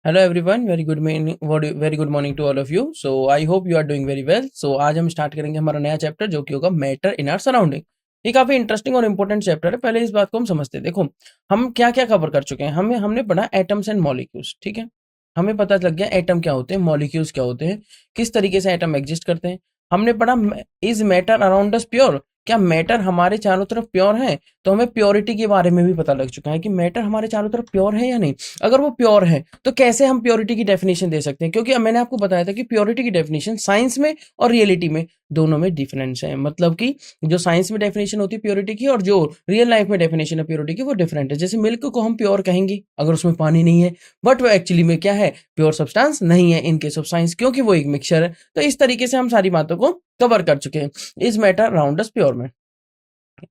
Hello everyone, very good morning to all of you. So I hope you are doing very well. So आज हम start करेंगे हमारा नया chapter जो कि होगा मैटर इन आवर सराउंडिंग। ये काफी इंटरेस्टिंग और इंपॉर्टेंट चैप्टर है। पहले इस बात को हम समझते हैं। देखो, हम क्या क्या कवर कर चुके हैं। हमने पढ़ा एटम्स एंड मॉलिक्यूल्स, ठीक है। हमें पता लग गया एटम क्या होते हैं, मॉलिक्यूल्स क्या होते हैं, किस तरीके से एटम एग्जिस्ट करते हैं। हमने पढ़ा is matter around us pure, क्या मैटर हमारे चारों तरफ प्योर है। तो हमें प्योरिटी के बारे में भी पता लग चुका है कि मैटर हमारे चारों तरफ प्योर है या नहीं। अगर वो प्योर है तो कैसे हम प्योरिटी की डेफिनेशन दे सकते हैं, क्योंकि मैंने आपको बताया था कि प्योरिटी की डेफिनेशन साइंस में और रियलिटी में दोनों में डिफरेंस है। मतलब कि जो साइंस में डेफिनेशन होती है प्योरिटी की और जो रियल लाइफ में डेफिनेशन है प्योरिटी की वो डिफरेंट है। जैसे मिल्क को हम प्योर कहेंगे अगर उसमें पानी नहीं है, बट वो एक्चुअली में क्या है, प्योर सब्सटेंस नहीं है इन केस ऑफ साइंस, क्योंकि वो एक मिक्सचर है। तो इस तरीके से हम सारी बातों को कवर कर चुके हैं इस मैटर अराउंड अस प्योर में,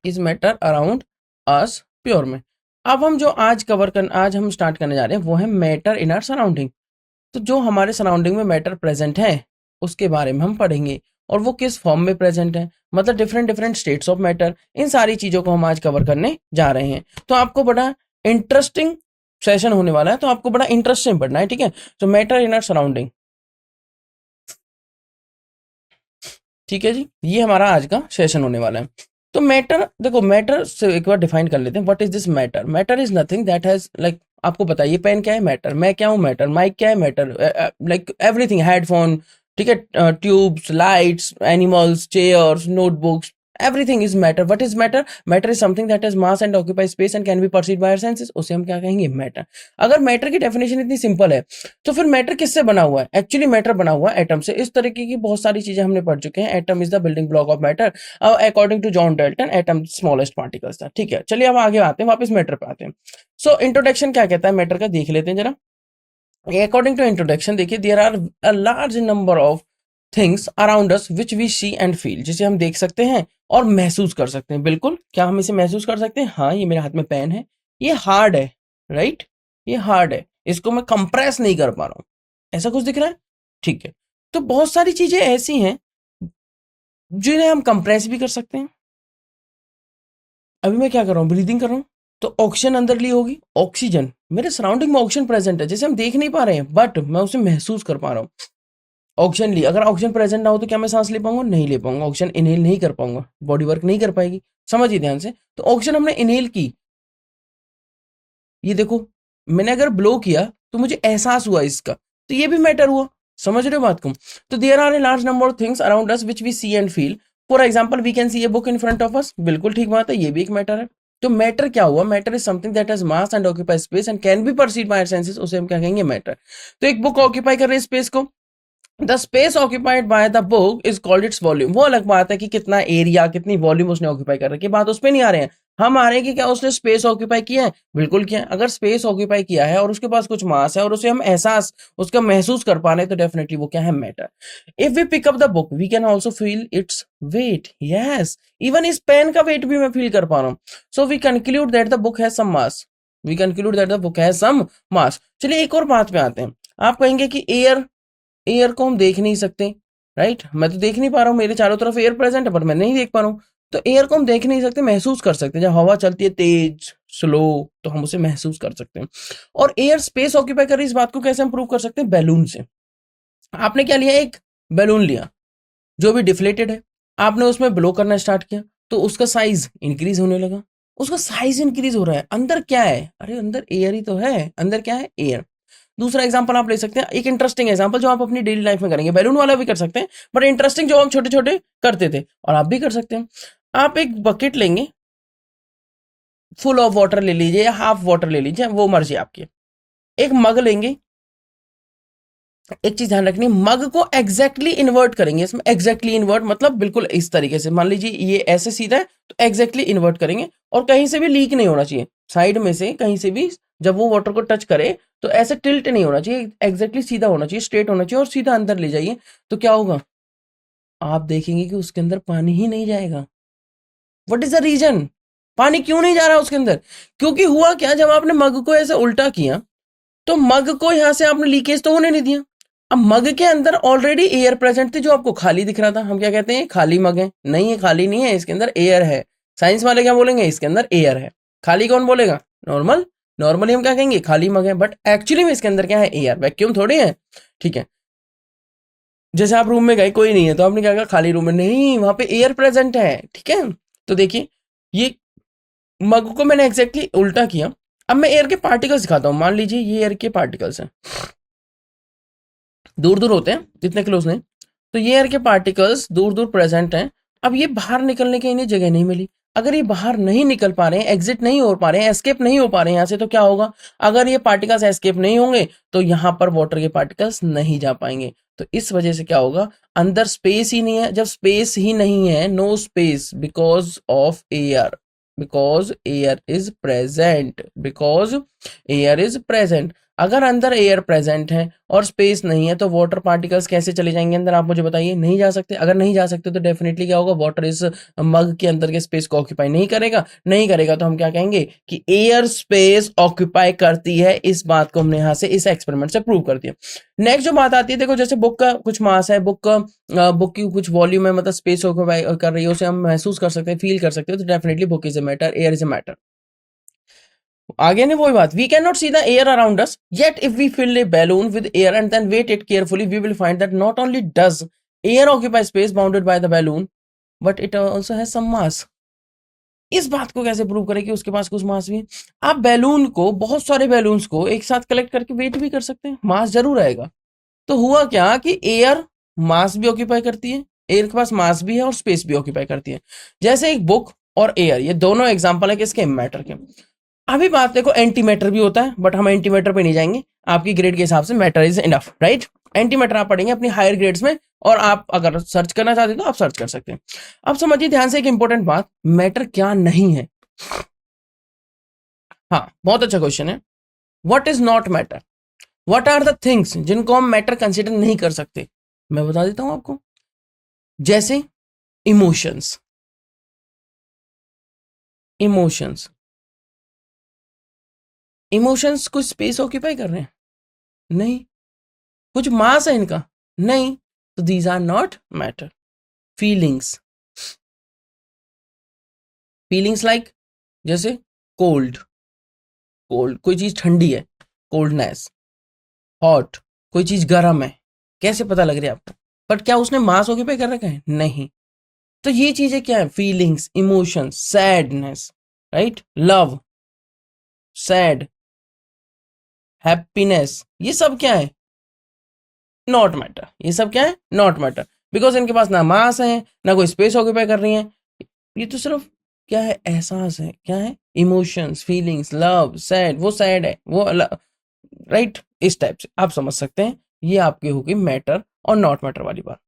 is matter around us pure में। अब हम जो आज हम स्टार्ट करने जा रहे हैं वो है मैटर इन आवर सराउंडिंग। तो जो हमारे सराउंडिंग में मैटर प्रेजेंट है उसके बारे में हम पढ़ेंगे, और वो किस फॉर्म में प्रेजेंट है, मतलब different different states of matter. इन सारी चीजों को हम आज कवर करने जा रहे हैं। तो आपको बड़ा इंटरेस्टिंग सेशन होने वाला है, तो आपको बड़ा इंटरेस्ट से पढ़ना है, ठीक है। तो मैटर इन आवर सराउंडिंग, ठीक है जी, ये हमारा आज का सेशन होने वाला है। तो मैटर, देखो मैटर से एक बार डिफाइन कर लेते हैं। What is this matter? Matter is nothing that has like, आपको बताइए पेन क्या है मैटर, मैं क्या हूँ मैटर, माइक क्या है मैटर, लाइक एवरीथिंग, हेडफोन, ठीक है, tubes, lights, animals, chairs, notebooks, everything is matter. What is matter? Matter is something that has mass and occupy space and can be perceived by our senses, उसे हम क्या कहेंगे, matter. अगर matter की definition इतनी simple है तो फिर मैटर किससे बना हुआ है? एक्चुअली मैटर बना हुआ है एटम से। इस तरीके की बहुत सारी चीजें हमने पढ़ चुके हैं। Atom is the building block of matter according to John Dalton. Atom smallest particles था, ठीक है। चलिए अब आगे आते हैं, वापस मैटर पे आते हैं। सो इंट्रोडक्शन क्या कहता है मैटर का, देख लेते हैं जरा। अकॉर्डिंग टू इंट्रोडक्शन, देखिए, there are a large number of things around us which we see and feel, जिसे हम देख सकते हैं और महसूस कर सकते हैं। बिल्कुल, क्या हम इसे महसूस कर सकते हैं? हाँ, ये मेरे हाथ में पेन है, ये हार्ड है, राइट, ये हार्ड है, इसको मैं कंप्रेस नहीं कर पा रहा हूं, ऐसा कुछ दिख रहा है, ठीक है। तो बहुत सारी चीजें ऐसी हैं जिन्हें हम कंप्रेस भी कर सकते हैं। अभी मैं क्या कर रहा हूँ, ब्रीदिंग कर रहा हूँ, तो ऑक्सीजन अंदर ली होगी, ऑक्सीजन, मेरे सराउंडिंग में ऑक्सीजन प्रेजेंट है जिसे हम देख नहीं पा रहे हैं बट मैं उसे महसूस कर पा रहा हूँ। ऑक्सीजन ली, अगर ऑक्सीजन प्रेजेंट ना हो तो क्या मैं सांस ले पाऊंगा? नहीं ले पाऊंगा, ऑक्सीजन इनहेल नहीं कर पाऊंगा, बॉडी वर्क नहीं कर पाएगी। समझिए ध्यान से। तो ऑक्सीजन हमने इनहेल की, ये देखो, मैंने अगर ब्लो किया तो मुझे एहसास हुआ इसका, तो ये भी मैटर हुआ। समझ रहे हो बात को? तो there are a large number of things around us which we see and feel. For example we can see a book in front of us, बिल्कुल ठीक बात है, ये भी एक मैटर है। तो मैटर क्या हुआ? Matter is something that has mass and occupy space and can be perceived by our senses, उसे हम क्या कहेंगे, मैटर। तो एक बुक ऑक्यूपाई कर रही है स्पेस को, the space occupied by the book is called its volume. वो अलग बात है कि कितना एरिया, कितनी वॉल्यूम उसने ऑक्यूपाई कर रखी है, बात उस पर नहीं आ रहे हैं। हम आ रहे हैं कि क्या उसने स्पेस ऑक्यूपाई किया है? बिल्कुल किया है। अगर स्पेस ऑक्यूपाई किया है और उसके पास कुछ मास है और उसे हम एहसास उसका महसूस कर पा रहे हैं तो डेफिनेटली वो क्या है, matter. If we pick up the book we can also feel its weight, yes, even इस पेन का वेट भी मैं फील कर पा रहा हूँ। So we conclude that the book has some mass, we conclude that the book has some mass. चलिए एक और बात पे आते हैं। आप कहेंगे कि एयर, एयर को हम देख नहीं सकते, राइट, मैं तो देख नहीं पा रहा हूँ, मेरे चारों तरफ एयर प्रेजेंट है पर मैं नहीं देख पा रहा हूँ। तो एयर को हम देख नहीं सकते, महसूस कर सकते हैं। जब हवा चलती है तेज स्लो तो हम उसे महसूस कर सकते हैं। और एयर स्पेस ऑक्यूपाई कर रही है, इस बात को कैसे हम प्रूव कर सकते हैं? बैलून से। आपने क्या लिया, एक बैलून लिया जो भी डिफ्लेटेड है, आपने उसमें ब्लो करना स्टार्ट किया तो उसका साइज इंक्रीज होने लगा, उसका साइज इंक्रीज हो रहा है। अंदर क्या है? अरे अंदर एयर ही तो है, अंदर क्या है, एयर। दूसरा एग्जांपल आप ले सकते हैं, एक इंटरेस्टिंग एग्जांपल जो आप अपनी डेली लाइफ में करेंगे, बैलून वाला भी कर सकते हैं बट इंटरेस्टिंग जो हम छोटे छोटे करते थे और आप भी कर सकते हैं। आप एक बकेट लेंगे, फुल ऑफ वाटर ले लीजिए या हाफ वाटर ले लीजिए, वो मर्जी आपकी। एक मग लेंगे, एक चीज ध्यान रखनी, मग को एग्जैक्टली इन्वर्ट करेंगे। इसमें एग्जैक्टली इन्वर्ट मतलब बिल्कुल इस तरीके से, मान लीजिए ये ऐसे सीधा है तो एग्जैक्टली इन्वर्ट करेंगे, और कहीं से भी लीक नहीं होना चाहिए, साइड में से कहीं से भी जब वो वाटर को टच करे तो ऐसे टिल्ट नहीं होना चाहिए, एग्जैक्टली सीधा होना चाहिए, स्ट्रेट होना चाहिए, और सीधा अंदर ले जाइए तो क्या होगा, आप देखेंगे कि उसके अंदर पानी ही नहीं जाएगा। What is the reason? पानी क्यों नहीं जा रहा उसके अंदर? क्योंकि हुआ क्या, जब आपने मग को ऐसे उल्टा किया तो मग को यहां से आपने लीकेज तो होने नहीं दिया। अब मग के अंदर ऑलरेडी एयर प्रेजेंट थी जो आपको खाली दिख रहा था। हम क्या कहते हैं, खाली मग है? नहीं, है खाली नहीं है, इसके अंदर एयर है। साइंस वाले क्या बोलेंगे, इसके अंदर एयर है। खाली कौन बोलेगा? नॉर्मल नॉर्मली हम क्या कहेंगे, खाली मग है, बट एक्चुअली में इसके अंदर क्या है, एयर, वैक्यूम थोड़ी है। ठीक है, जैसे आप रूम में गए, कोई नहीं है, तो आपने क्या कहा, खाली रूम है, नहीं, वहां पे एयर प्रेजेंट है। ठीक है, तो देखिए ये मग को मैंने एग्जैक्टली उल्टा किया। अब मैं एयर के पार्टिकल्स दिखाता हूं, मान लीजिए ये एयर के पार्टिकल्स हैं, दूर दूर होते हैं, जितने क्लोज नहीं, तो ये एयर के पार्टिकल्स दूर दूर प्रेजेंट हैं। अब ये बाहर निकलने की इन्हें जगह नहीं मिली। अगर ये बाहर नहीं निकल पा रहे हैं, एग्जिट नहीं हो पा रहे हैं, एस्केप नहीं हो पा रहे हैं यहाँ से, तो क्या होगा, अगर ये पार्टिकल्स एस्केप नहीं होंगे तो यहाँ पर वाटर के पार्टिकल्स नहीं जा पाएंगे। तो इस वजह से क्या होगा, अंदर स्पेस ही नहीं है। जब स्पेस ही नहीं है, no space, because of air, because air is present, because air is present. अगर अंदर एयर प्रेजेंट है और स्पेस नहीं है, तो वाटर पार्टिकल्स कैसे चले जाएंगे अंदर, आप मुझे बताइए, नहीं जा सकते। अगर नहीं जा सकते तो डेफिनेटली क्या होगा, वाटर इस मग के अंदर के स्पेस को ऑक्यूपाई नहीं करेगा। नहीं करेगा तो हम क्या कहेंगे कि एयर स्पेस ऑक्यूपाई करती है। इस बात को हमने यहाँ से इस एक्सपेरिमेंट से प्रूव कर दिया। नेक्स्ट जो बात आती है, देखो जैसे बुक का कुछ मास है, बुक की कुछ वॉल्यूम है, मतलब स्पेस ऑक्यूपाई कर रही है, उसे हम महसूस कर सकते हैं, फील कर सकते हैं, तो definitely book is a matter, air is a matter. आगे ने वही बात, we can not see the air around us, yet if we fill a balloon with air and then weigh it carefully, we will find that not only does air occupy space bounded by the balloon, but it also has some mass. इस बात को कैसे prove करें कि उसके पास कुछ मास भी है? आप बैलून को, बहुत सारे बैलून्स को एक साथ कलेक्ट करके वेट भी कर सकते हैं, मास जरूर आएगा। तो हुआ क्या कि एयर मास भी ऑक्यूपाई करती है, एयर के पास मास भी है और स्पेस भी ऑक्यूपाई करती है। जैसे एक बुक और एयर, ये दोनों एग्जांपल है किसके, मैटर के। अभी बात देखो, एंटी मैटर भी होता है, बट हम एंटी मैटर पे नहीं जाएंगे, आपकी ग्रेड के हिसाब से matter is enough, right. Anti matter आप पढ़ेंगे अपनी हायर ग्रेड्स में, और आप अगर सर्च करना चाहते हैं तो आप सर्च कर सकते हैं। अब समझिए ध्यान से एक इंपॉर्टेंट बात, मैटर क्या नहीं है। हाँ, बहुत अच्छा क्वेश्चन है। What is not matter, what are the things जिनको हम मैटर कंसिडर नहीं कर सकते, मैं बता देता हूं आपको। जैसे इमोशंस, इमोशंस, इमोशंस कुछ स्पेस ऑक्यूपाई कर रहे हैं, नहीं। कुछ मास है इनका, नहीं। तो these are not matter. Feelings, feelings like, जैसे कोल्ड, कोल्ड कोई चीज ठंडी है, कोल्डनेस। हॉट, कोई चीज गर्म है, कैसे पता लग रही है आपको, बट क्या उसने मास ऑक्यूपाई कर रखा है, नहीं। तो ये चीजें क्या है, feelings, emotions, sadness, right, love, sad, happiness, ये सब क्या है, नॉट मैटर। ये सब क्या है, नॉट मैटर, बिकॉज इनके पास ना मास है, ना कोई स्पेस ऑक्यूपाई कर रही है। ये तो सिर्फ क्या है, एहसास है, क्या है, इमोशंस, फीलिंग्स, लव, सैड, वो सैड है, वो राइट, इस टाइप से आप समझ सकते हैं। ये आपकी होगी मैटर और नॉट मैटर वाली बात।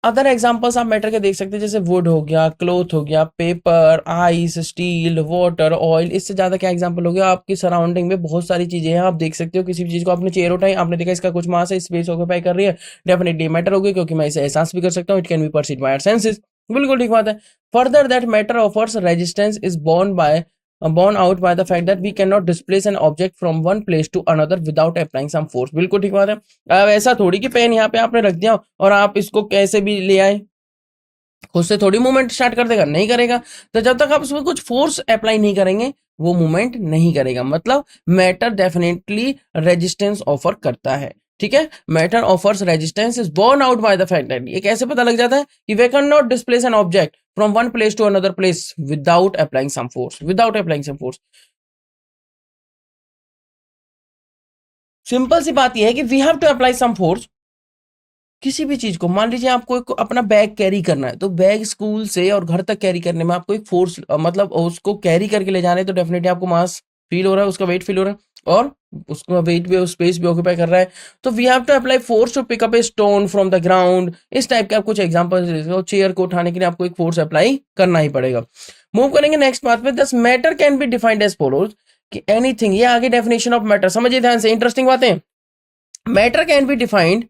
अदर एग्जांपल्स आप मैटर के देख सकते हैं, जैसे वुड हो गया, क्लोथ हो गया, paper, ice, steel, water, oil. इससे ज्यादा क्या एग्जांपल हो गया, आपकी सराउंडिंग में बहुत सारी चीजें हैं, आप देख सकते हो। किसी भी चीज को आपने चेयर उठाई, आपने देखा इसका कुछ मास है, स्पेस ऑक्यूपाई कर रही है, डेफिनेटली मैटर होगी, क्योंकि मैं इसे एहसास भी कर सकता हूँ, it can be perceived by our senses. बिल्कुल ठीक बात है। Further that matter offers resistance is borne out by the fact that we cannot displace an object from one place to another without applying some force। बिल्कुल ठीक बात है। अब ऐसा थोड़ी कि पेन यहाँ पे आपने रख दिया और आप इसको कैसे भी ले आए, खुद से थोड़ी मूवमेंट स्टार्ट कर देगा, नहीं करेगा। तो जब तक आप उसमें कुछ फोर्स अप्लाई नहीं करेंगे, वो मूवमेंट नहीं करेगा। मतलब मैटर डेफिनेटली रेजिस्टेंस ऑफर करता है। ठीक है, matter offers resistance is borne out by the fact that, ये कैसे पता लग जाता है कि we can not displace an object from one place to another place without applying some force, without applying some force. Simple सी बात यह है कि we have to apply some force. किसी भी चीज को, मान लीजिए आपको एक अपना बैग कैरी करना है, तो बैग स्कूल से और घर तक कैरी करने में आपको एक फोर्स, मतलब उसको कैरी करके ले जाना है, तो डेफिनेटली आपको मास फील हो रहा है, उसका वेट फील हो रहा है, और उसका वेट भी, स्पेस भी ऑक्यूपाई कर रहा है। तो we have to apply force to pick up a stone from the ground. इस टाइप के आप कुछ एग्जांपल, चेयर को उठाने के लिए आपको एक फोर्स अप्लाई करना ही पड़ेगा। मूव करेंगे नेक्स्ट बात पे, this matter can be defined as follows, कि एनीथिंग, ये आगे डेफिनेशन ऑफ मैटर समझिए ध्यान से, इंटरेस्टिंग बातें। Matter can be defined,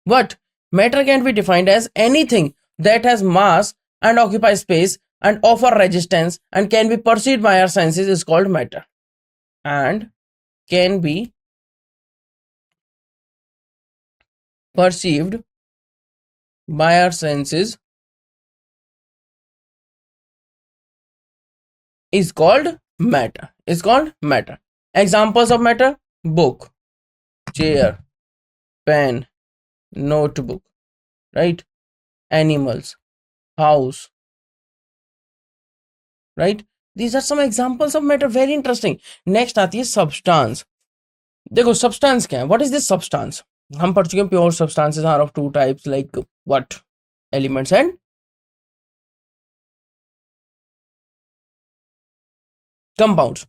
what? Matter can be defined as anything that has mass and occupies space and offer resistance and can be perceived by our senses is called matter. And can be perceived by our senses is called matter. Is called matter. Examples of matter, book, chair, pen, notebook, right, animals, house, right, these are some examples of matter, very interesting. Next आती है substance. देखो substance क्या है, what is this substance? हम पढ़ चुके हैं pure substances are of two types, like what, elements and compounds.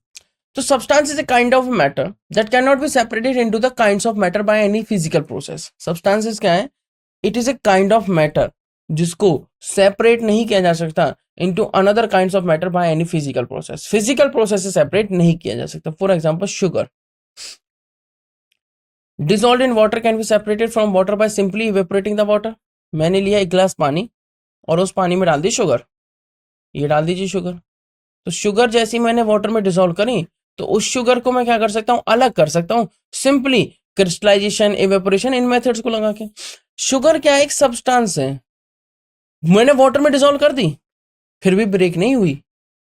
So substance is a kind of matter that cannot be separated into the kinds of matter by any physical process. Substances क्या है? It is a kind of matter जिसको separate नहीं किया जा सकता into another kinds of matter by any physical process. Physical process से separate नहीं किया जा सकता. For example, sugar dissolved in water can be separated from water by simply evaporating the water. मैंने लिया एक गिलास पानी और उस पानी में डाल दी शुगर, ये डाल दीजिए शुगर। तो शुगर जैसी मैंने वाटर में डिसॉल्व करी, तो उस शुगर को मैं क्या कर सकता हूं, अलग कर सकता हूं, सिंपली क्रिस्टलाइजेशन, इवेपोरेशन, इन मेथड्स को लगा के। शुगर क्या एक सब्सटेंस है, मैंने वाटर में डिसॉल्व कर दी, फिर भी ब्रेक नहीं हुई,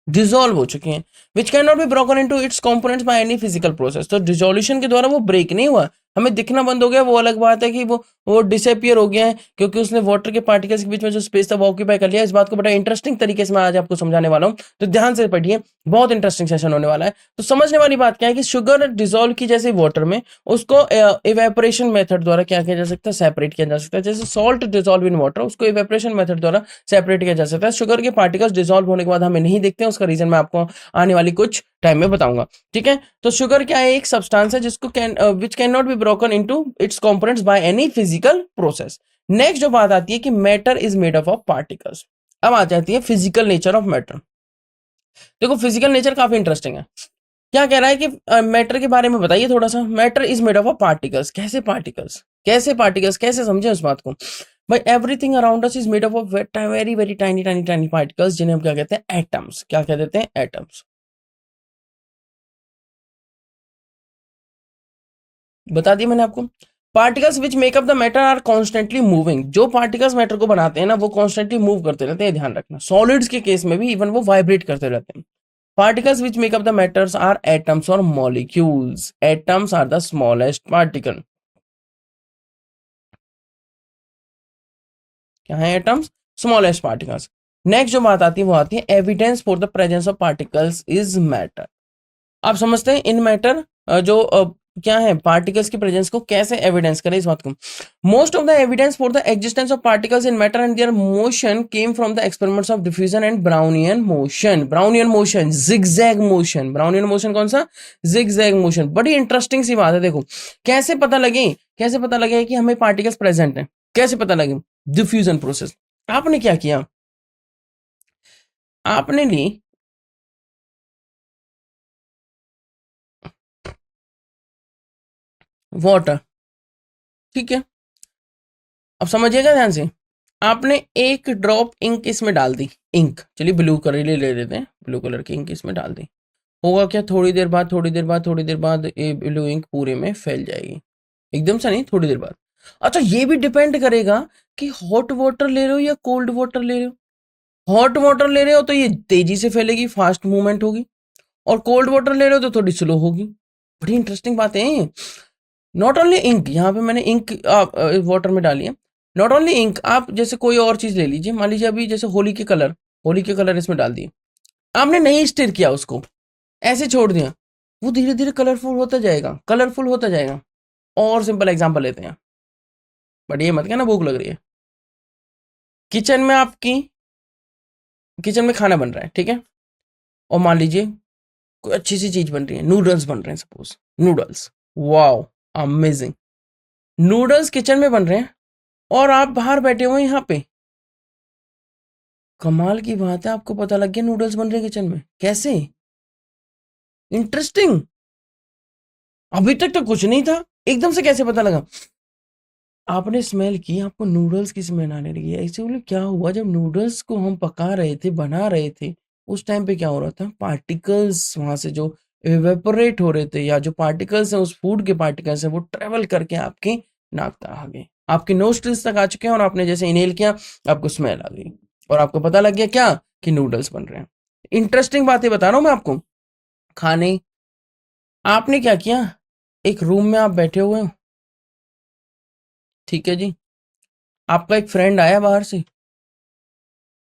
डिसॉल्व हो चुके हैं, which can not be broken into its components by any physical process. तो डिसोल्यूशन के द्वारा वो ब्रेक नहीं हुआ, हमें दिखना बंद हो गया, वो अलग बात है कि वो डिसअपियर हो गया है, क्योंकि उसने वाटर के पार्टिकल्स के बीच में जो स्पेस था वो ऑक्यूपाई कर लिया। इस बात को बड़ा इंटरेस्टिंग तरीके से मैं आज आपको समझाने वाला हूं, तो ध्यान से पढ़िए, बहुत इंटरेस्टिंग सेशन होने वाला है। तो समझने वाली बात क्या है कि शुगर डिसॉल्व की जैसे वाटर में, उसको इवेपोरेशन मेथड द्वारा क्या किया जा सकता है, सेपरेट किया जा सकता है। जैसे सॉल्ट डिसॉल्व इन वाटर, उसको इवेपोरेशन मेथड द्वारा सेपरेट किया जा सकता है। शुगर के पार्टिकल्स डिसॉल्व होने के बाद हमें नहीं दिखते हैं, उसका रीजन मैं आपको आने वाली कुछ टाइम में बताऊंगा, ठीक है। तो शुगर क्या है, एक सब्सटेंस है जिसको which can not be broken into its components by any physical process. Next जो बात आती है कि matter is made up of particles. अब आ जाती है फिजिकल नेचर ऑफ मैटर। देखो फिजिकल नेचर काफी इंटरेस्टिंग है। क्या कह रहा है कि मैटर के बारे में बताइए थोड़ा सा। Matter is made up of particles. कैसे पार्टिकल्स, कैसे पार्टिकल्स, कैसे समझे उस बात को भाई। Everything around us is made up of very very tiny tiny tiny particles, जिन्हें हम क्या कहते हैं, एटम्स। क्या कह देते हैं, एटम्स। बता दिया मैंने आपको। Particles which make up the matter are constantly moving. जो पार्टिकल्स मैटर को बनाते हैं ना, वो कॉन्स्टेंटली मूव करते रहते हैं, ध्यान रखना। सॉलिड्स के केस में भी इवन वो वाइब्रेट करते रहते हैं। Particles which make up the matters are atoms और molecules. Atoms are the smallest particle. क्या है एटम्स, स्मॉलेस्ट पार्टिकल्स। नेक्स्ट जो बात आती है वो आती है evidence for the presence of particles is matter. आप समझते हैं इन मैटर जो क्या है, पार्टिकल्स की प्रेजेंस को कैसे एविडेंस करें इस बात को। Most of the evidence for the existence of particles in matter and there motion came from the experiments of diffusion and Brownian motion. Brownian motion, zigzag motion. Brownian motion कौन सा, zigzag motion. बड़ी interesting सी बात है। देखो कैसे पता लगे, कैसे पता लगे कि हमें पार्टिकल्स प्रेजेंट है, कैसे पता लगे, डिफ्यूजन प्रोसेस। आपने क्या किया, आपने ली वाटर, ठीक है। अब समझिएगा ध्यान से, आपने एक ड्रॉप इंक इसमें डाल दी, इंक, चलिए ब्लू कलर ले लेते हैं, ब्लू कलर की इंक इसमें डाल दी। होगा क्या, थोड़ी देर बाद थोड़ी देर बाद थोड़ी देर बाद ये ब्लू इंक पूरे में फैल जाएगी, एकदम से नहीं, थोड़ी देर बाद। अच्छा ये भी डिपेंड करेगा कि हॉट वाटर ले रहे हो या कोल्ड वाटर ले रहे हो। हॉट वाटर ले रहे हो तो ये तेजी से फैलेगी, फास्ट मूवमेंट होगी, और कोल्ड वाटर ले रहे हो तो थोड़ी स्लो होगी। बड़ी इंटरेस्टिंग बात है। नॉट ओनली इंक, यहाँ पे मैंने इंक वाटर में डाली है। नॉट ओनली इंक, आप जैसे कोई और चीज ले लीजिए, मान लीजिए अभी जैसे होली के कलर, होली के कलर इसमें डाल दिए, आपने नहीं स्टिर किया उसको, ऐसे छोड़ दिया, वो धीरे धीरे कलरफुल होता जाएगा, कलरफुल होता जाएगा। और सिंपल एग्जांपल लेते हैं, बट ये मत कहना भूख लग रही है। किचन में आपकी, किचन में खाना बन रहा है, ठीक है, और मान लीजिए कोई अच्छी सी चीज बन रही है, नूडल्स बन रहे हैं suppose, noodles, wow amazing. Noodles kitchen में बन रहे हैं और आप बाहर बैठे हुए हैं यहाँ पे। कमाल की बात है, आपको पता लग गया नूडल्स बन रहे हैं किचन में, कैसे, इंटरेस्टिंग। अभी तक तो कुछ नहीं था, एकदम से कैसे पता लगा। आपने स्मेल की, आपको नूडल्स की स्मेल आने लगी। एक्चुअली क्या हुआ, जब नूडल्स को हम पका रहे थे, बना रहे थे, उस टाइम पे क्या हो रहा था, पार्टिकल्स वहां से जो इवेपोरेट हो रहे थे, या जो पार्टिकल्स हैं उस फूड के पार्टिकल्स हैं, वो ट्रेवल करके आपके नाक तक आ गए, आपके नोस्ट्रिल्स तक आ चुके हैं, और आपने जैसे इनहेल किया आपको स्मेल आ गई, और आपको पता लग गया क्या, कि नूडल्स बन रहे हैं। इंटरेस्टिंग बातें बता रहा हूं मैं आपको। खाने आपने क्या किया, एक रूम में आप बैठे हुए हो, ठीक है जी, आपका एक फ्रेंड आया बाहर से,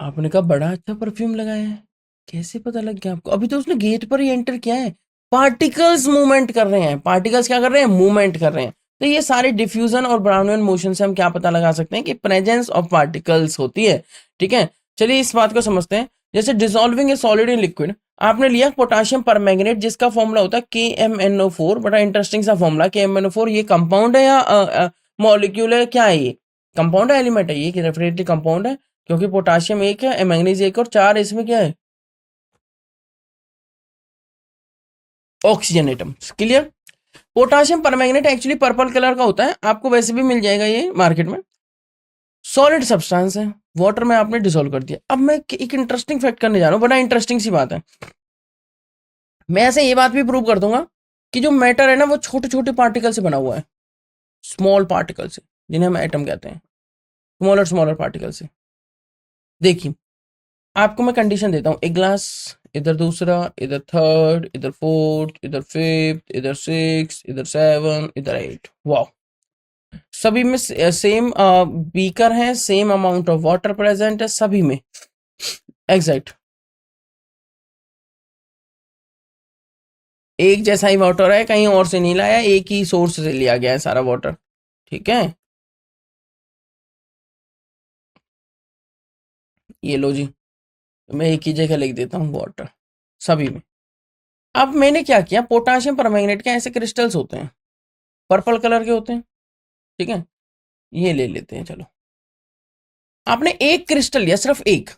आपने कहा बड़ा अच्छा परफ्यूम लगाया है, कैसे पता लग गया आपको, अभी तो उसने गेट पर ही एंटर किया है। पार्टिकल्स मूवमेंट कर रहे हैं, पार्टिकल्स क्या कर रहे हैं, मूवमेंट कर रहे हैं। तो ये सारे डिफ्यूजन और ब्राउनियन मोशन से हम क्या पता लगा सकते हैं कि प्रेजेंस ऑफ पार्टिकल्स होती है। ठीक है, चलिए इस बात को समझते हैं। जैसे dissolving A solid in liquid, आपने लिया पोटाशियम परमैंगनेट जिसका फॉर्मूला होता है KMnO4, बड़ा इंटरेस्टिंग सा फॉर्मूला। KMnO4 ये कंपाउंड है या मॉलिक्यूल है, क्या है ये, कंपाउंड है, एलिमेंट है, ये डेफिनेटली कंपाउंड है, क्योंकि पोटाशियम एक है, मैंगनीज एक और चार, इसमें क्या है, oxygen atom. Clear. Potassium permanganate actually purple colour का होता है, आपको वैसे भी मिल जाएगा ये मार्केट में। सॉलिड सब्सटेंस है, वाटर में आपने डिसॉल्व कर दिया। अब मैं एक इंटरेस्टिंग फैक्ट करने जा रहा हूँ, बड़ा इंटरेस्टिंग सी बात है। मैं ऐसे ये बात भी प्रूव कर दूंगा कि जो मैटर है ना वो छोटे छोटे पार्टिकल से बना हुआ है, स्मॉल पार्टिकल से, जिन्हें हम एटम कहते हैं, स्मॉलर स्मॉलर पार्टिकल से। देखिए आपको मैं कंडीशन देता हूँ, एक ग्लास, इधर दूसरा, इधर थर्ड, इधर फोर्थ, इधर फिफ्थ, इधर सिक्स, इधर सेवन, इधर एट। वाह, सभी में सेम बीकर है, same amount of water present है सभी में, एग्जैक्ट एक जैसा ही वाटर है, कहीं और से नहीं लाया, एक ही सोर्स से लिया गया है सारा वाटर। ठीक है, ये लो जी, मैं एक ही जगह लिख देता हूँ वाटर सभी में। अब मैंने क्या किया, पोटाशियम परमैंगनेट के ऐसे क्रिस्टल्स होते हैं, पर्पल कलर के होते हैं, ठीक है, ये ले लेते हैं। चलो, आपने एक क्रिस्टल लिया, सिर्फ एक,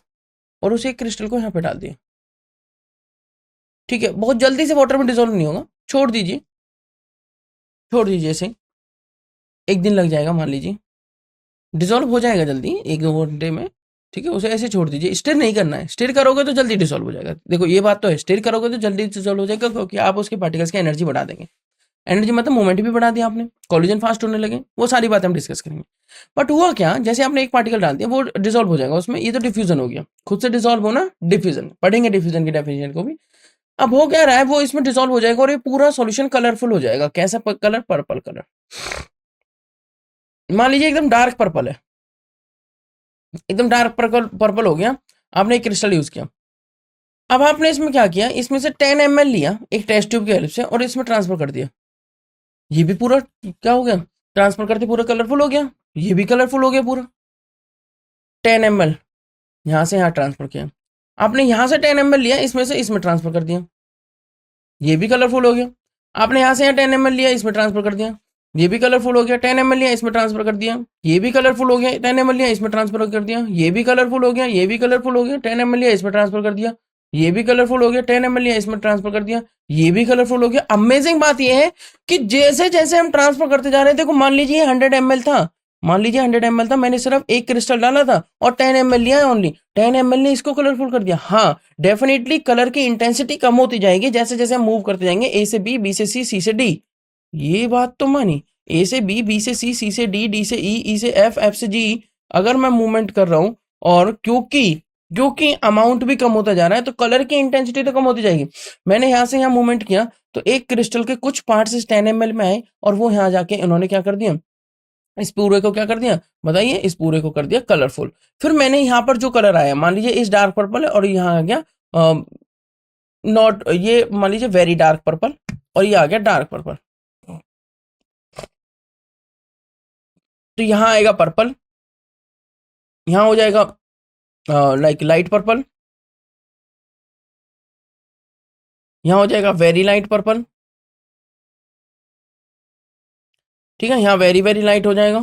और उस एक क्रिस्टल को यहाँ पे डाल दिया। ठीक है, बहुत जल्दी से वाटर में डिसॉल्व नहीं होगा, छोड़ दीजिए, छोड़ दीजिए ऐसे, एक दिन लग जाएगा मान लीजिए, डिसॉल्व हो जाएगा जल्दी, एक दो घंटे में। ठीक है, उसे ऐसे छोड़ दीजिए, स्टिर नहीं करना है, स्टिर करोगे तो जल्दी डिसॉल्व हो जाएगा। देखो ये बात तो है, स्टिर करोगे तो जल्दी डिसॉल्व हो जाएगा, क्योंकि आप उसके पार्टिकल्स की एनर्जी बढ़ा देंगे। एनर्जी मतलब मूवमेंट भी बढ़ा दिया आपने, कोलिजन फास्ट होने लगे, वो सारी बातें हम डिस्कस करेंगे। बट हुआ क्या, जैसे आपने एक पार्टिकल डाल दिया वो डिसॉल्व हो जाएगा उसमें, ये तो डिफ्यूजन हो गया, खुद से डिसॉल्व होना डिफ्यूजन, पढ़ेंगे डिफ्यूजन की डेफिनेशन को भी। अब हो क्या रहा है, वो इसमें डिसॉल्व हो जाएगा और ये पूरा सॉल्यूशन कलरफुल हो जाएगा। कैसा कलर, पर्पल कलर, मान लीजिए एकदम डार्क पर्पल है, एकदम डार्क पर्पल पर्पल हो गया। आपने एक क्रिस्टल यूज किया, अब आपने इसमें क्या किया, इसमें से 10 ml लिया एक टेस्ट ट्यूब की हेल्प से और इसमें ट्रांसफर कर दिया। ये भी पूरा क्या हो गया, ट्रांसफर करते पूरा कलरफुल हो गया, ये भी कलरफुल हो गया पूरा। 10 ml यहाँ से यहाँ ट्रांसफर किया, आपने यहाँ से 10 ml लिया, इसमें से इसमें ट्रांसफर कर दिया, ये भी कलरफुल हो गया। आपने यहाँ से यहाँ 10 ml लिया, इसमें ट्रांसफर कर दिया, ये भी कलरफुल हो गया। 10 ml लिया, इसमें ट्रांसफर कर दिया, ये भी कलरफुल हो गया। 10 ml लिया, इसमें ट्रांसफर कर दिया, ये भी कलरफुल हो गया, ये भी कलरफुल हो गया। 10 ml लिया, इसमें ट्रांसफर कर दिया, ये भी कलरफुल हो गया। 10 ml लिया, इसमें ट्रांसफर कर दिया, ये भी कलरफुल हो गया। अमेजिंग बात यह है कि जैसे जैसे हम ट्रांसफर करते जा रहे हैं, देखो मान लीजिए 100 ml था, मान लीजिए 100 ml था, मैंने सिर्फ एक क्रिस्टल डाला था और 10 ml लिया है ओनली, 10 ml ने इसको कलरफुल कर दिया। हाँ, डेफिनेटली कलर की इंटेंसिटी कम होती जाएगी जैसे जैसे हम मूव करते जाएंगे, ए से बी, बी से सी, सी से डी। ये बात तो मानी, ए से बी, बी से सी, सी से डी, डी से ई, ई से एफ, एफ से जी, अगर मैं मूवमेंट कर रहा हूं, और क्योंकि क्योंकि अमाउंट भी कम होता जा रहा है तो कलर की इंटेंसिटी तो कम होती जाएगी। मैंने यहां से यहां मूवमेंट किया तो एक क्रिस्टल के कुछ पार्ट्स इस 10 ml में आए और वो यहां जाके इन्होंने क्या कर दिया, इस पूरे को क्या कर दिया बताइए, इस पूरे को कर दिया कलरफुल। फिर मैंने यहाँ पर जो कलर आया, मान लीजिए इस डार्क पर्पल है और यहाँ आ गया नॉट, ये मान लीजिए वेरी डार्क पर्पल, और ये आ गया डार्क पर्पल। तो यहाँ आएगा पर्पल, यहाँ हो जाएगा लाइक लाइट पर्पल, यहाँ हो जाएगा वेरी लाइट पर्पल, ठीक है, यहाँ वेरी वेरी लाइट हो जाएगा,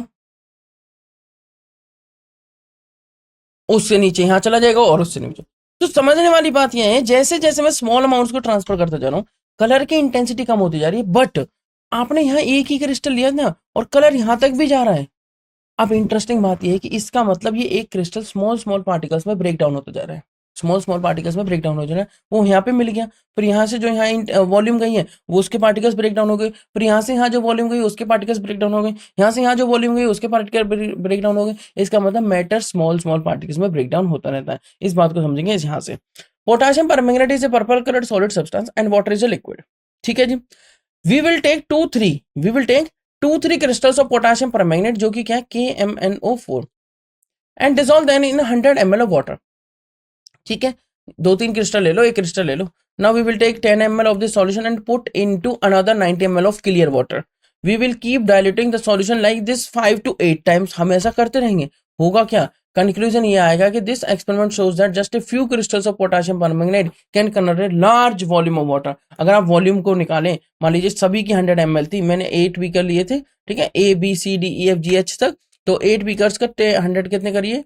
उससे नीचे यहाँ चला जाएगा और उससे नीचे। तो समझने वाली बात यह है, जैसे जैसे मैं स्मॉल अमाउंट्स को ट्रांसफर करता जा रहा हूँ, कलर की इंटेंसिटी कम होती जा रही है, बट आपने यहाँ एक ही क्रिस्टल लिया ना और कलर यहाँ तक भी जा रहा है। अब इंटरेस्टिंग बात यह है कि इसका मतलब ये एक क्रिस्टल स्मॉल स्मॉल पार्टिकल्स में ब्रेक डाउन होता जा रहा है, स्मॉल स्मॉल पार्टिकल्स में ब्रेक डाउन हो जा रहा है। वो यहाँ पे मिल गया, फिर यहाँ से जो यहाँ वॉल्यूम गई है वो उसके पार्टिकल्स ब्रेक डाउन हो गए, फिर यहाँ से यहाँ जो वॉल्यूम गई उसके पार्टिकल्स ब्रेक डाउन हो गए, यहाँ से यहाँ जो वॉल्यूम गई उसके पार्टिकल ब्रेक डाउन हो गए। इसका मतलब मैटर स्मॉल स्मॉल पार्टिकल्स में ब्रेक डाउन होता रहता है। इस बात को समझेंगे यहाँ से। Potassium permanganate is a purple coloured solid substance and water is a liquid. ठीक है जी। We will take 2-3 crystals of potassium permanganate, जो कि क्या है, KMnO4, and dissolve then in 100 ml of water. ठीक है, 2-3 क्रिस्टल ले लो, एक क्रिस्टल ले लो। Now we will take 10 ml of this solution and put into another 90 ml of clear water. We will keep diluting the solution like this 5 to 8 times. हम ऐसा करते रहेंगे, होगा क्या, कंक्लूजन ये आएगा कि this experiment shows that just a few crystals of potassium permanganate can convert large volume of water. अगर आप वॉल्यूम को निकालें, मान लीजिए सभी की 100 ml थी, मैंने 8 बीकर लिए थे, ठीक है, ABCDEFGH तक, तो 8 बीकर्स का 100 कितने करिए,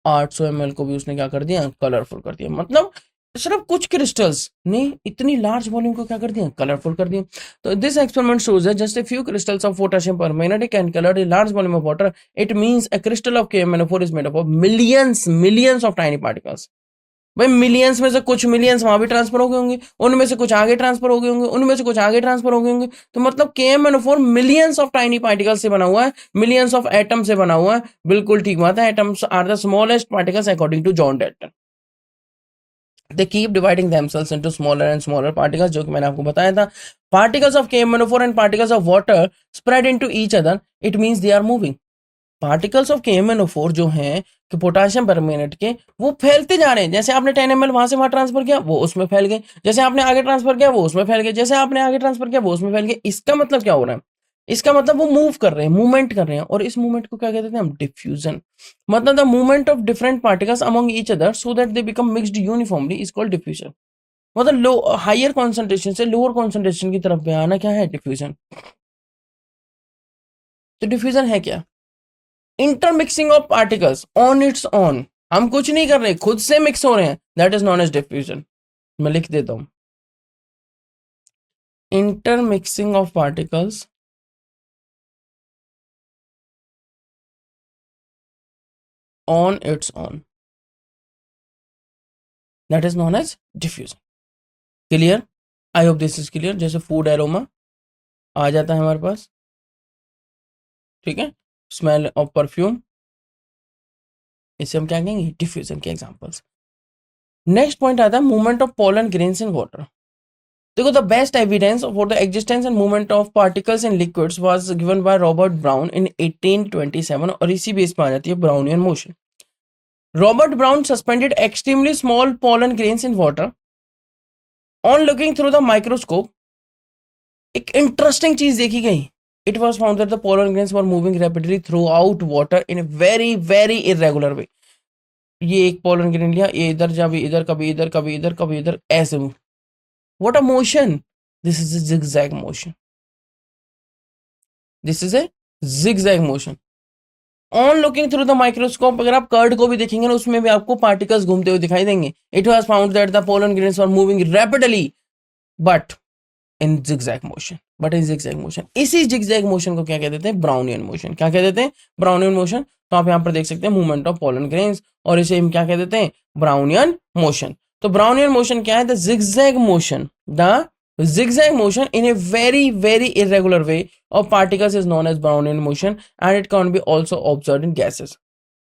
800 ml को भी उसने क्या कर दिया, कलरफुल कर दिया। मतलब सिर्फ कुछ क्रिस्टल्स ने इतनी लार्ज वॉल्यूम को क्या कर दिया, कलरफुल कर दिया। तो this experiment shows that just a few crystals of potassium permanganate can colour a large volume of water. It means a crystal of KMnO4 is made up of millions of tiny particles. भाई millions में से कुछ millions वहां भी transfer हो गए होंगे, उनमें से कुछ आगे ट्रांसफर हो गए होंगे, उनमें से कुछ आगे ट्रांसफर हो गए होंगे। तो मतलब KMnO4 millions of tiny particles से बना हुआ है, मिलियंस ऑफ एटम से बना हुआ है। बिल्कुल ठीक बात है, atoms are the smallest particles according to John Dalton. They keep dividing themselves into smaller and smaller particles, जो कि मैंने आपको बताया था। Particles of KMnO4 and particles of water spread into each other. It means they are moving. Particles of KMnO4 जो हैं कि potassium permanganate के, वो फैलते जा रहे हैं। जैसे आपने 10 ml वहां से वहां ट्रांसफर किया, वो उसमें फैल गए। जैसे आपने आगे ट्रांसफर किया, वो उसमें फैल गए। जैसे आपने आगे ट्रांसफर किया, वो उसमें फैल गए। इसका मतलब क्या हो रहा है, इसका मतलब वो मूव कर रहे हैं, मूवमेंट कर रहे हैं, और इस मूवमेंट को क्या कहते हैं हम, डिफ्यूजन। मतलब the movement of different particles among each other so that they become mixed uniformly is called diffusion. मतलब लो हायर कॉन्सेंट्रेशन से लोअर कॉन्सेंट्रेशन की तरफ आना क्या है, डिफ्यूजन। तो डिफ्यूजन है क्या, intermixing of particles on its on. हम कुछ नहीं कर रहे, खुद से मिक्स हो रहे हैं, that is known as diffusion. मैं लिख देता हूं, intermixing of particles on its own, that is known as diffusion. Clear, I hope this is clear. जैसे फूड एरोमा आ जाता है हमारे पास, ठीक है, स्मेल ऑफ परफ्यूम, इसे हम क्या कहेंगे, डिफ्यूजन के एग्जांपल्स। नेक्स्ट पॉइंट आता है movement of pollen grains in water. देखो, the best evidence for the existence and movement of particles in liquids was given by Robert Brown in 1827, और इसी बेस पे आ जाती है Brownian motion. Robert Brown suspended extremely small pollen grains in water on looking through the microscope. एक interesting चीज देखी गई, it was found that the pollen grains were moving rapidly through out water in very very irregular way. ये एक pollen grain लिया, ये इधर जा भी इधर, कभी इधर, कभी इधर, कभी इधर, ऐसे। What a motion, this is a zigzag motion. This is a zigzag motion. On looking through the microscope, अगर आप कर्ड को भी देखेंगे ना, उसमें भी आपको पार्टिकल्स घूमते हुए दिखाई देंगे। It was found that the pollen grains were moving rapidly but in zigzag motion, इसी जिगजैग मोशन को क्या कहते हैं, ब्राउनियन मोशन। क्या कह देते हैं, ब्राउनियन मोशन। तो आप यहाँ पर देख सकते हैं मूवमेंट ऑफ पोलन ग्रेन्स, और इसे हम क्या कह देते हैं, ब्राउनियन मोशन। तो ब्राउनियन मोशन क्या है, the zigzag motion, the zigzag motion in a very very irregular way of particles is known as Brownian motion, and it can be also observed in gases.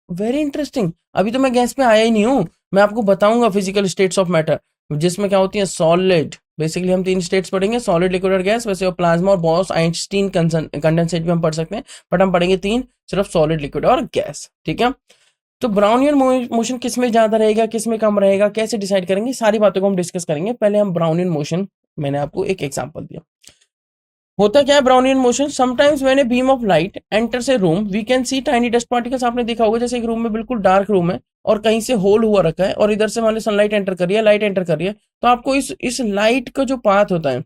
Very interesting. अभी तो मैं gas पे आया ही नहीं हूँ, मैं आपको बताऊंगा फिजिकल स्टेट्स ऑफ मैटर, जिसमें क्या होती है, सॉलिड। बेसिकली हम 3 स्टेट्स पढ़ेंगे, सॉलिड, लिक्विड और गैस। वैसे प्लाज्मा और बॉस आइंस्टीन कंडेंसेट भी हम पढ़ सकते हैं, बट हम पढ़ेंगे 3, सिर्फ सॉलिड, लिक्विड और गैस। ठीक है, तो ब्राउनियन मोशन किस में ज्यादा रहेगा, किस में कम रहेगा, कैसे डिसाइड करेंगे, सारी बातों को हम डिस्कस करेंगे। पहले हम ब्राउनियन मोशन, मैंने आपको एक एग्जांपल दिया। होता क्या है Brownian motion, sometimes when a beam of light enters a room we can see tiny dust particles. आपने देखा होगा, जैसे एक रूम में बिल्कुल डार्क रूम है और कहीं से होल हुआ रखा है, और इधर से मान लो सनलाइट एंटर कर रही है, लाइट एंटर कर रही है, तो आपको इस लाइट का जो पाथ होता है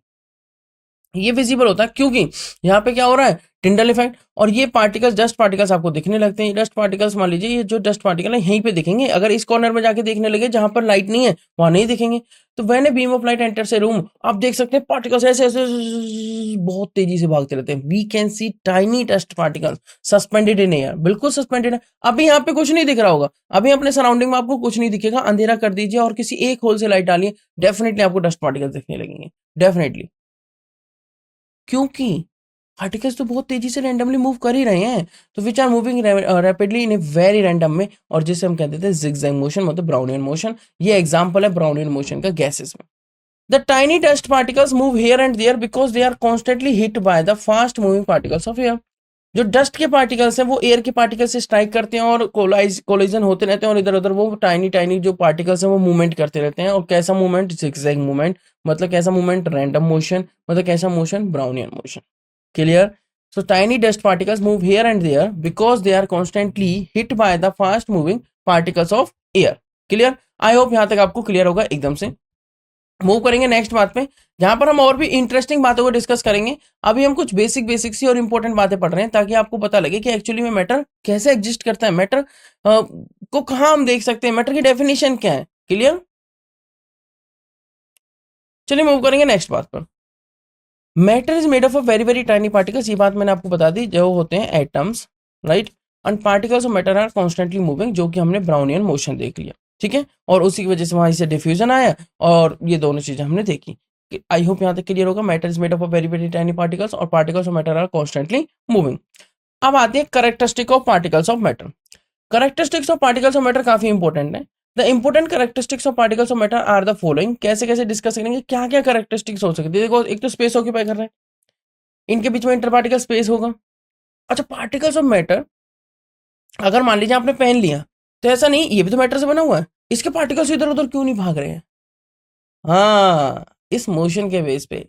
ये विजिबल होता है, क्योंकि यहाँ पे क्या हो रहा है, टिंडल इफेक्ट। और ये पार्टिकल्स, डस्ट पार्टिकल्स आपको दिखने लगते हैं। डस्ट पार्टिकल्स मान लीजिए, ये जो डस्ट पार्टिकल है यहीं पे दिखेंगे, अगर इस कॉर्नर में जाके देखने लगे जहां पर लाइट नहीं है वहां नहीं दिखेंगे। तो when a beam of light enter से रूम, आप देख सकते हैं पार्टिकल्स ऐसे ऐसे बहुत तेजी से भागते रहते हैं। We can see tiny dust particles suspended in air, बिल्कुल सस्पेंडेड है। अभी यहाँ पे कुछ नहीं दिख रहा होगा, अभी अपने सराउंडिंग में आपको कुछ नहीं दिखेगा, अंधेरा कर दीजिए और किसी एक होल से लाइट डालिए, डेफिनेटली आपको डस्ट पार्टिकल्स दिखने लगेंगे, डेफिनेटली। क्योंकि पार्टिकल्स तो बहुत तेजी से रैंडमली मूव कर ही रहे हैं, तो which are moving rapidly in a very random में, और जिसे हम कहते थे जिगजैग मोशन, मतलब ब्राउनियन मोशन। ये एग्जांपल है ब्राउनियन मोशन का गैसेस में। The tiny dust particles move here and there because they are constantly hit by the fast moving particles of air. जो डस्ट के पार्टिकल्स हैं वो एयर के पार्टिकल से स्ट्राइक करते हैं और कोलिजन होते रहते हैं और इधर उधर वो टाइनी टाइनी जो पार्टिकल्स हैं वो मूवमेंट करते रहते हैं। और कैसा मूवमेंट? Zigzag movement. मतलब कैसा मूवमेंट? Random motion. मतलब कैसा motion? Brownian motion. Clear? So tiny dust particles move here and there because they are constantly hit by the fast moving particles of air. Clear? I hope यहां तक आपको clear होगा एकदम से। Move करेंगे next बात पे, जहां पर हम और भी इंटरेस्टिंग बातों को डिस्कस करेंगे। अभी हम कुछ बेसिक बेसिक सी और इंपॉर्टेंट बातें पढ़ रहे हैं ताकि आपको पता लगे कि एक्चुअली में मैटर कैसे एग्जिस्ट करता है, मैटर को कहां हम देख सकते हैं, मैटर की डेफिनेशन क्या है। क्लियर? चलिए मूव करेंगे नेक्स्ट बात पर। Matter is made of a very very tiny particles, ये बात मैंने आपको बता दी, जो होते हैं atoms, right. And particles of matter are constantly moving, जो कि हमने ब्राउनियन मोशन देख लिया, ठीक है। और उसी की वजह से वहां से डिफ्यूजन आया और ये दोनों चीजें हमने देखी। आई होप यहाँ तक क्लियर होगा। Matter is made of a very very tiny particles और particles of matter are constantly moving. अब आते हैं characteristic of particles of matter. Characteristics of particles of matter काफी इंपॉर्टेंट है। The important characteristics of particles of matter are the following. कैसे कैसे discuss करेंगे, क्या क्या करेक्टरिस्टिक्स हो सकती है। देखो, एक तो स्पेस ऑक्यूपाई कर रहे हैं, इनके बीच में इंटरपार्टिकल स्पेस होगा। अच्छा, पार्टिकल्स ऑफ मैटर अगर मान लीजिए आपने पहन लिया तो ऐसा नहीं, ये भी तो मैटर से बना हुआ है, इसके पार्टिकल्स इधर उधर क्यों नहीं भाग रहे हैं? हाँ, इस मोशन के बेस पे,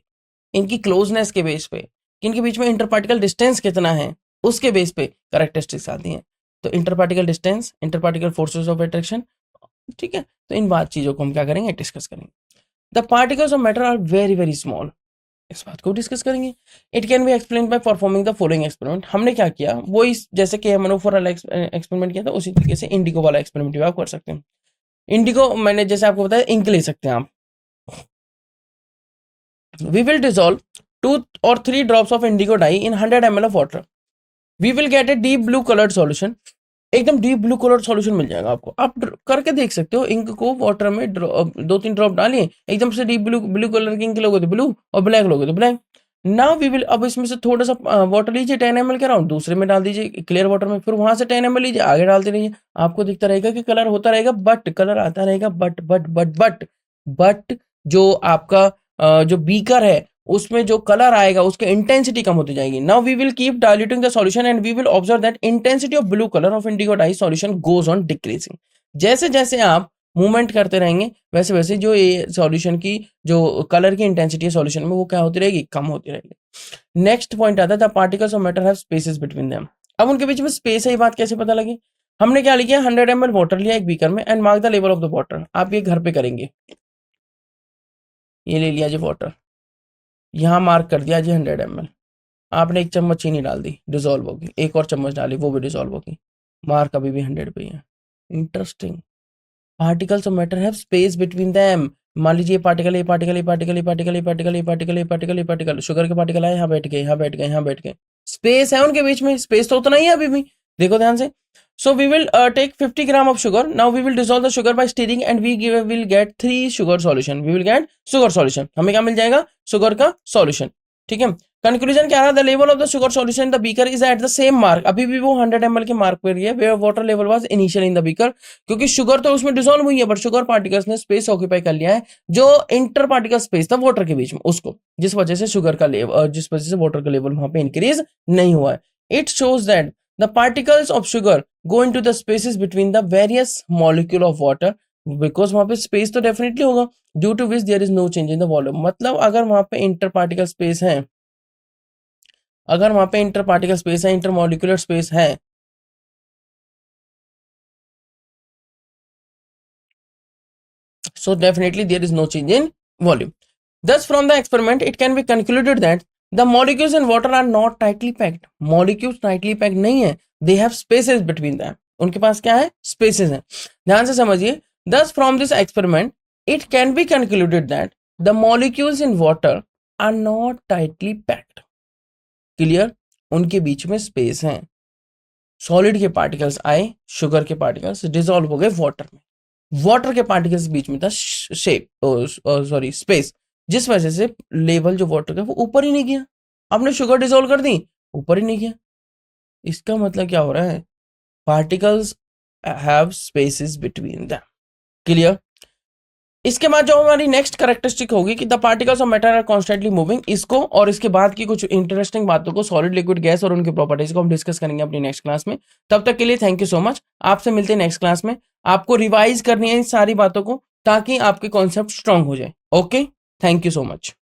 इनकी क्लोजनेस के बेस पे, इनके बीच में इंटरपार्टिकल डिस्टेंस कितना है, उसके बेस पे करेक्टरिस्टिक्स आती हैं। तो इंटरपार्टिकल डिस्टेंस, इंटरपार्टिकल फोर्सेस ऑफ अट्रैक्शन, ठीक है। तो इन बात चीजों को हम क्या करेंगे, डिस्कस करेंगे। The particles of matter are very very small, इस बात को डिस्कस करेंगे। It can be explain by performing the following experiment. हमने क्या किया, वो इस जैसे कि मनोफोर वाला एक्सपेरिमेंट किया था, उसी तरीके से इंडिगो वाला एक्सपेरिमेंट भी आप कर सकते हैं। इंडिगो मैंने जैसे आपको बताया, इंक ले सकते हैं आप। We will dissolve 2 or 3 drops of indigo dye in 100 ml of water. We will get a deep blue coloured solution. एकदम डीप ब्लू कलर सॉल्यूशन मिल जाएगा आपको। आप करके देख सकते हो, इंक को वाटर में 2-3 ड्रॉप डालिए, एकदम से डीप ब्लू ब्लू कलर की इंक लोगे तो ब्लू और ब्लैक लोगे तो ब्लैक। नाउ वी विल, अब इसमें से थोड़ा सा वाटर लीजिए 10 ml के राउंड, दूसरे में डाल दीजिए क्लियर वाटर में, फिर वहां से 10 ml लीजिए, आगे डालते रहिए। आपको दिखता रहेगा कि कलर होता रहेगा, बट कलर आता रहेगा, बट जो आपका जो बीकर है उसमें जो कलर आएगा उसकी इंटेंसिटी कम होती जाएगी। Now we will keep diluting the solution and we will observe that intensity of blue colour of indigo dye solution goes on decreasing. जैसे जैसे आप मूवमेंट करते रहेंगे वैसे वैसे जो ये सॉल्यूशन की जो कलर की इंटेंसिटी है सॉल्यूशन में, वो क्या होती रहेगी, कम होती रहेगी। नेक्स्ट पॉइंट आता है the particles of matter have spaces between them. अब उनके बीच में स्पेस है, ये बात कैसे पता लगी? हमने क्या लिया, 100 ml वाटर लिया एक बीकर में and mark the level of the water. आप ये घर पे करेंगे, ये ले लिया जी वाटर, यहाँ मार्क कर दिया जी 100 ml। आपने एक चम्मच चीनी डाल दी, डिसॉल्व होगी, एक और चम्मच डाली, वो भी डिसॉल्व होगी, मार्क अभी भी 100 पे ही है। Interesting. Particles of matter have space between them. मान लीजिए पार्टिकल, ये पार्टिकल, ये पार्टिकल, ये पार्टिकल, ये पार्टिकल, ये पार्टिकल, ये पार्टिकल, ये पार्टिकल, शुगर के पार्टिकल आए, यहाँ बैठ गए, यहाँ बैठ गए, यहाँ बैठ गए, स्पेस है उनके बीच में, स्पेस तो उतना ही है अभी भी, देखो ध्यान से। So we will take 50 gram of sugar. Now we will dissolve the sugar by stirring and we will get 3 sugar solution. We will get sugar solution. हमें क्या मिल जाएगा, शुगर का सॉल्यूशन, ठीक है। कंक्लूजन क्या रहा, the level of the sugar solution in the beaker is at the same mark. अभी भी वो 100 ml के मार्क पर ही है, where water level was initial in the beaker, क्योंकि शुगर तो उसमें डिसॉल्व हुई है बट शुगर पार्टिकल्स ने स्पेस ऑक्यूपाई कर लिया है, जो इंटर पार्टिकल स्पेस था वाटर के बीच में उसको, जिस वजह से शुगर का लेवल, जिस वजह से वाटर का लेवल वहां पे इंक्रीज नहीं हुआ है। It shows that the particles of sugar go into the spaces between the various molecule of water, because वहां पे स्पेस तो डेफिनेटली होगा, due to which there is no change in the volume. मतलब अगर वहां पे इंटर पार्टिकल स्पेस है, अगर वहां पे इंटर पार्टिकल स्पेस है, इंटर मॉलिक्यूलर स्पेस है, so definitely there is no change in volume. Thus from the experiment it can be concluded that the molecules in water are not tightly packed. Molecules tightly packed नहीं है, they have spaces between them. उनके पास क्या है, spaces हैं। ध्यान से समझिए। Thus from this experiment it can be concluded that the molecules in water are not tightly packed. Clear? उनके बीच में स्पेस है। सॉलिड के पार्टिकल्स आए, शुगर के पार्टिकल्स डिसॉल्व हो गए वाटर में, वाटर के पार्टिकल्स बीच में था शेप, सॉरी स्पेस, जिस वजह से लेवल जो वाटर का वो ऊपर ही नहीं गया। आपने शुगर डिसॉल्व कर दी, ऊपर ही नहीं गया। इसका मतलब क्या हो रहा है, particles have spaces between them. Clear? इसके बाद जो हमारी नेक्स्ट करेक्टरिस्टिक होगी कि the particles of matter are constantly moving, इसको और इसके बाद की कुछ इंटरेस्टिंग बातों को, सॉलिड लिक्विड गैस और उनकी प्रॉपर्टीज को हम डिस्कस करेंगे अपनी नेक्स्ट क्लास में। तब तक के लिए थैंक यू सो मच। आपसे मिलते हैं नेक्स्ट क्लास में। आपको रिवाइज करनी है इन सारी बातों को ताकि आपके कॉन्सेप्ट स्ट्रांग हो जाए। Okay, thank you so much.